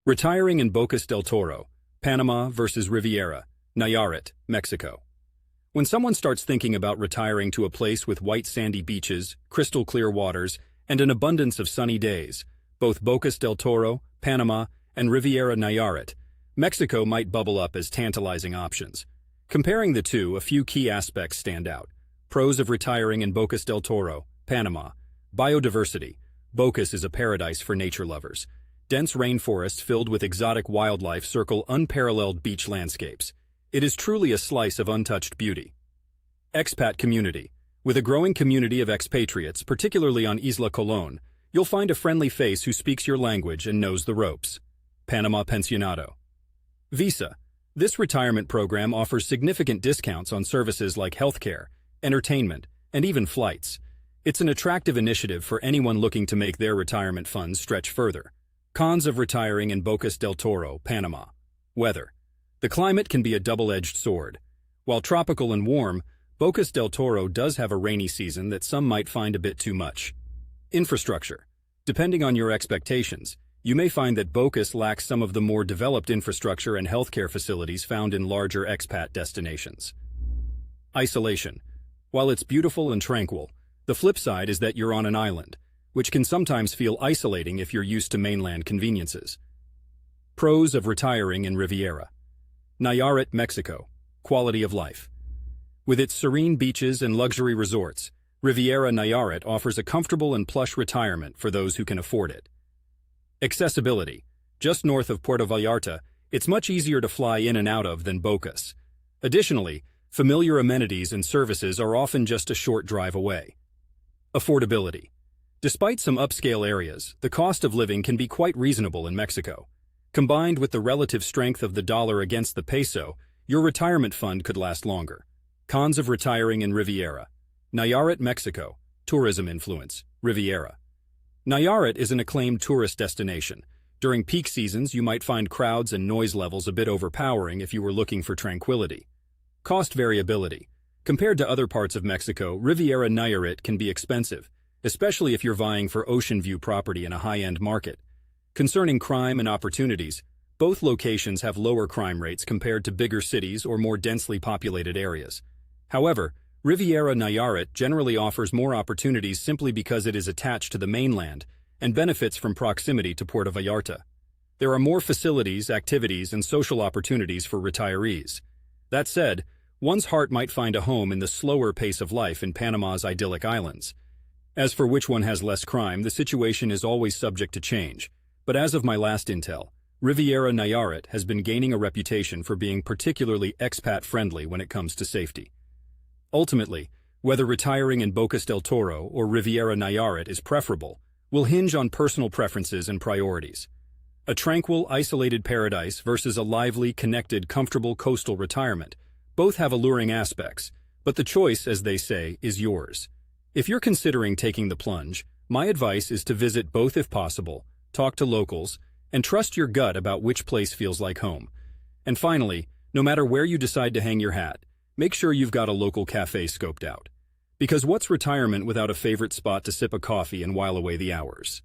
Retiring in Bocas del Toro, Panama versus Riviera, Nayarit, Mexico. When someone starts thinking about retiring to a place with white sandy beaches, crystal clear waters, and an abundance of sunny days, both Bocas del Toro, Panama, and Riviera Nayarit, Mexico might bubble up as tantalizing options. Comparing the two, a few key aspects stand out. Pros of retiring in Bocas del Toro, Panama. Biodiversity. Bocas is a paradise for nature lovers. Dense rainforests filled with exotic wildlife circle unparalleled beach landscapes. It is truly a slice of untouched beauty. Expat community. With a growing community of expatriates, particularly on Isla Colón, you'll find a friendly face who speaks your language and knows the ropes. Panama Pensionado. Visa. This retirement program offers significant discounts on services like healthcare, entertainment, and even flights. It's an attractive initiative for anyone looking to make their retirement funds stretch further. Cons of retiring in Bocas del Toro, Panama. Weather. The climate can be a double-edged sword. While tropical and warm, Bocas del Toro does have a rainy season that some might find a bit too much. Infrastructure. Depending on your expectations, you may find that Bocas lacks some of the more developed infrastructure and healthcare facilities found in larger expat destinations. Isolation. While it's beautiful and tranquil, the flip side is that you're on an island, which can sometimes feel isolating if you're used to mainland conveniences. Pros of retiring in Riviera. Nayarit, Mexico. Quality of life. With its serene beaches and luxury resorts, Riviera Nayarit offers a comfortable and plush retirement for those who can afford it. Accessibility. Just north of Puerto Vallarta, it's much easier to fly in and out of than Bocas. Additionally, familiar amenities and services are often just a short drive away. Affordability. Despite some upscale areas, the cost of living can be quite reasonable in Mexico. Combined with the relative strength of the dollar against the peso, your retirement fund could last longer. Cons of retiring in Riviera. Nayarit, Mexico. Tourism influence. Riviera. Nayarit is an acclaimed tourist destination. During peak seasons, you might find crowds and noise levels a bit overpowering if you were looking for tranquility. Cost variability. Compared to other parts of Mexico, Riviera Nayarit can be expensive, especially if you're vying for ocean view property in a high-end market. Concerning crime and opportunities, both locations have lower crime rates compared to bigger cities or more densely populated areas. However, Riviera Nayarit generally offers more opportunities simply because it is attached to the mainland and benefits from proximity to Puerto Vallarta. There are more facilities, activities, and social opportunities for retirees. That said, one's heart might find a home in the slower pace of life in Panama's idyllic islands. As for which one has less crime, the situation is always subject to change. But as of my last intel, Riviera Nayarit has been gaining a reputation for being particularly expat-friendly when it comes to safety. Ultimately, whether retiring in Bocas del Toro or Riviera Nayarit is preferable will hinge on personal preferences and priorities. A tranquil, isolated paradise versus a lively, connected, comfortable coastal retirement. Both have alluring aspects, but the choice, as they say, is yours. If you're considering taking the plunge, my advice is to visit both if possible, talk to locals, and trust your gut about which place feels like home. And finally, no matter where you decide to hang your hat, make sure you've got a local cafe scoped out. Because what's retirement without a favorite spot to sip a coffee and while away the hours?